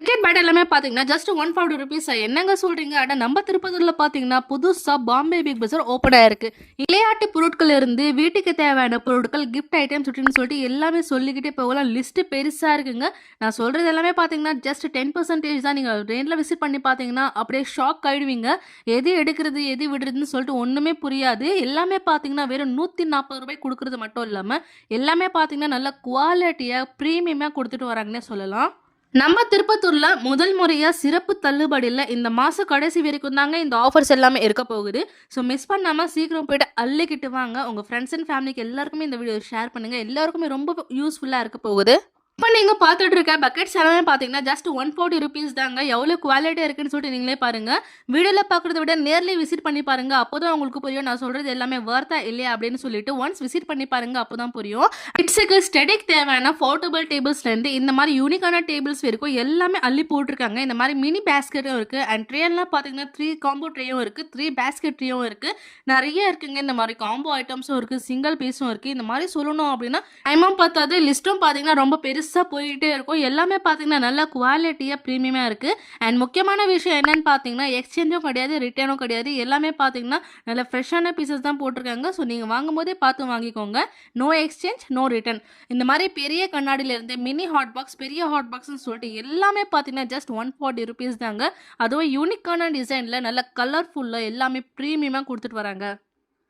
Ticket bad எல்லாமே பார்த்தீங்கன்னா, just ₹140 என்னங்க சொல்றீங்க? அட நம்ம திருப்பதில பார்த்தீங்கன்னா, புதுசா பாம்பே பிக் பஸார் ஓப்பன் ஆயிருக்கு. விளையாட்டு பொருட்கள் இருந்து வீட்டுக்கு தேவையான பொருட்கள், கிஃப்ட் ஐட்டம்ஸ் அப்படின்னு சொல்லிட்டு எல்லாமே சொல்லிக்கிட்டே போகலாம். லிஸ்ட் பெருசா இருக்குங்க. நான் சொல்றது எல்லாமே பார்த்தீங்கன்னா, ஜஸ்ட் 10% தான். நீங்க நேர்ல விசிட் பண்ணி பார்த்தீங்கன்னா, அப்படியே ஷாக் ஆயிடுவீங்க. எது எடுக்கிறது, எது விடுறதுன்னு சொல்லிட்டு ஒண்ணுமே புரியாது. எல்லாமே பார்த்தீங்கன்னா, வெறும் ₹140 குடுக்குறது மட்டும் இல்லாம, எல்லாமே பார்த்தீங்கன்னா, நல்ல குவாலிட்டியா, பிரீமியமா குடுத்துட்டு வராங்கன்னே சொல்லலாம். நம்ம திருப்பத்தூர்ல முதல் முறையா சிறப்பு தள்ளுபடியில இந்த மாசம் கடைசி வரைக்கும் தாங்க இந்த ஆஃபர்ஸ் எல்லாமே இருக்க போகுது. ஸோ மிஸ் பண்ணாம சீக்கிரம் போயிட்டு அள்ளிக்கிட்டு வாங்க. உங்க ஃப்ரெண்ட்ஸ் அண்ட் ஃபேமிலிக்கு எல்லாருக்குமே இந்த வீடியோ ஷேர் பண்ணுங்க. எல்லாருக்குமே ரொம்ப யூஸ்ஃபுல்லா இருக்க போகுது. இப்ப நீங்க பார்த்துட்டு இருக்க பக்கெட்ஸ் எல்லாமே பார்த்தீங்கன்னா, ஜஸ்ட் ₹140 தாங்க. எவ்வளோ குவாலிட்டியா இருக்குன்னு சொல்லிட்டு நீங்களே பாருங்க. வீடியோல பார்க்கறத விட நேர்லயே விசிட் பண்ணி பாருங்க. அப்போதான் உங்களுக்கு புரியும் நான் சொல்றது எல்லாமே வொர்த்தா இல்லையா அப்படின்னு சொல்லிட்டு ஒன்ஸ் விசிட் பண்ணி பாருங்க. அப்போதான் புரியும். கிட்ஸுக்கு ஸ்டடிக்கு தேவையான போர்ட்டபிள் டேபிள்ஸ்லேருந்து இந்த மாதிரி யூனிக்கான டேபிள்ஸ் வரைக்கும் எல்லாமே அள்ளி போட்டிருக்காங்க. இந்த மாதிரி மினி பேஸ்கெட்டும் இருக்கு. அண்ட் ட்ரேலாம் பார்த்தீங்கன்னா 3 காம்போ ட்ரேயும் இருக்கு. 3 பேஸ்கெட் ட்ரேயும் இருக்கு. நிறைய இருக்குங்க. இந்த மாதிரி காம்போ ஐட்டம்ஸும் இருக்கு. சிங்கிள் பீஸும் இருக்கு. இந்த மாதிரி சொல்லணும் அப்படின்னா டைமும் பார்த்தாது லிஸ்ட்டும் பார்த்தீங்கன்னா ரொம்ப பெருசா போயிட்டே இருக்கும். எல்லாமே பார்த்தீங்கன்னா நல்ல குவாலிட்டியா பிரீமியமா இருக்கு. அண்ட் முக்கியமான விஷயம் என்னன்னு பார்த்தீங்கன்னா எக்ஸ்சேஞ்சும் கிடையாது, ரிட்டர்னும் கிடையாது. எல்லாமே பார்த்தீங்கன்னா நல்ல ஃப்ரெஷ்ஷான பீசஸ் தான் போட்டிருக்காங்க. ஸோ நீங்க வாங்கும்போதே பார்த்து வாங்கிக்கோங்க. No exchange, no return. இந்த மாதிரி பெரிய கண்ணாடியில இருந்து மினி ஹாட் பாக்ஸ், பெரிய ஹாட் பாக்ஸ்னு சொல்லிட்டு எல்லாமே பார்த்தீங்கன்னா ஜஸ்ட் ₹140 தாங்க. அதுவும் யூனிக்கான டிசைன்ல நல்ல கலர்ஃபுல்லா எல்லாமே பிரீமியமா கொடுத்துட்டு வராங்க.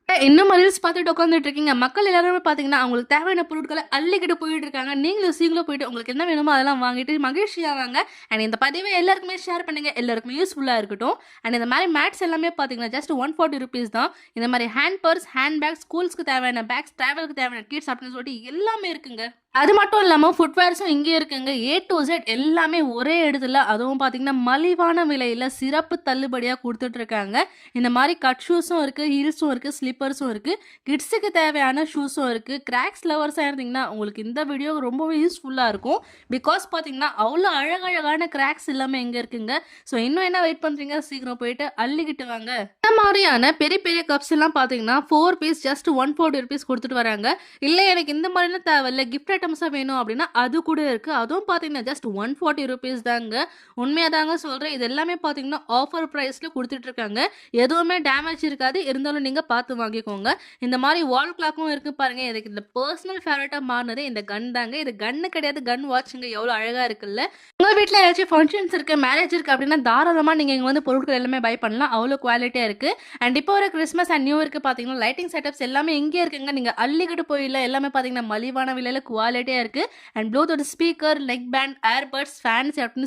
இன்னும் ரீல்ஸ் பார்த்துட்டு உட்காந்துட்டு இருக்கீங்க. மக்கள் எல்லாருமே பார்த்தீங்கன்னா, அவங்களுக்கு தேவையான பொருட்கள அள்ளிக்கிட்டு போயிட்டு இருக்காங்க. நீங்களும் சீக்கிரம் போயிட்டு உங்களுக்கு என்ன வேணுமோ அதெல்லாம் வாங்கிட்டு மகிழ்ச்சியா வாங்க. அண்ட் இந்த பதிவை எல்லாருக்குமே ஷேர் பண்ணுங்க. எல்லாருக்குமே யூஸ்ஃபுல்லா இருக்கட்டும். அண்ட் இந்த மாதிரி மேட்ஸ் எல்லாமே பார்த்தீங்கன்னா, ஜஸ்ட் ₹140 தான். இந்த மாதிரி ஹேண்ட் பர்ஸ், ஹேண்ட் பேக், ஸ்கூல்ஸ்க்கு தேவையான பேக்ஸ், டிராவலுக்கு தேவையான கிட்ஸ் அப்படின்னு சொல்லிட்டு எல்லாமே இருக்குங்க. அது மட்டும் இல்லாம ஃபுட்வேர்ஸும் இங்கே இருக்குங்க. ஏ டூ இசட் எல்லாமே ஒரே இடத்துல, அதுவும் பார்த்தீங்கன்னா, மலிவான விலையில சிறப்பு தள்ளுபடியா குடுத்துட்டு இருக்காங்க. இந்த மாதிரி கட் ஷூஸும் இருக்கு, ஹீல்ஸும் இருக்கு, ஸ்லிப்பர்ஸும் இருக்கு. கிட்ஸுக்கு தேவையான ஷூஸும் இருக்கு. கிராக்ஸ் லவர்ஸா இருந்தீங்கன்னா, உங்களுக்கு இந்த வீடியோ ரொம்பவே யூஸ்ஃபுல்லா இருக்கும். பிகாஸ் பார்த்தீங்கன்னா, அவ்வளோ அழகழகான கிராக்ஸ் எல்லாமே இங்க இருக்குங்க. ஸோ இன்னும் என்ன வெயிட் பண்றீங்க? சீக்கிரம் போயிட்டு அள்ளிக்கிட்டு வாங்க. இந்த மாதிரியான பெரிய பெரிய கப்ஸ் எல்லாம் பார்த்தீங்கன்னா, 4 பீஸ் ஜஸ்ட் ₹140 குடுத்துட்டு வராங்க. இல்ல எனக்கு இந்த மாதிரிலாம் தேவையில்ல, கிஃப்ட் ஐட்டம்ஸா வேணும் அப்படின்னா அது கூட இருக்கு. அதுவும் பார்த்தீங்கன்னா ஜஸ்ட் ₹140 தாங்க. உண்மையா தாங்க சொல்றேன். இது எல்லாமே பார்த்தீங்கன்னா ஆஃபர் பிரைஸ்ல குடுத்துட்டு இருக்காங்க. எதுவுமே டேமேஜ் இருக்காது. இருந்தாலும் நீங்க பார்த்து வாங்கிக்கோங்க. இந்த மாதிரி வால் கிளாக்கும் இருக்கு பாருங்க. எனக்கு இந்த பர்சனல் ஃபேவரட்டா மாறினது இந்த கன் தாங்க. இது கன்னு கிடையாது, கன் வாட்ச்ங்க. எவ்வளோ அழகா இருக்குல்ல. உங்க வீட்டில் ஏதாச்சும் ஃபங்க்ஷன்ஸ் இருக்கு, மேரேஜ் இருக்கு அப்படின்னா தாராளமாக நீங்கள் இங்கே வந்து பொருட்கள் எல்லாமே பை பண்ணலாம். அவ்வளோ குவாலிட்டியாக இருக்குது. அண்ட் இப்போ ஒரு கிறிஸ்மஸ் அண்ட் நியூ இயர்க்கு பார்த்தீங்கன்னா லைட்டிங் செட்டப்ஸ் எல்லாமே இங்கே இருக்குங்க. நீங்கள் அள்ளிக்கிட்டு போயிடல. எல்லாமே பார்த்தீங்கன்னா மலிவான விலையில் குவாலிட்டியாக இருக்குது. And Bluetooth speaker, neck band, earbuds, fans அப்படின்னு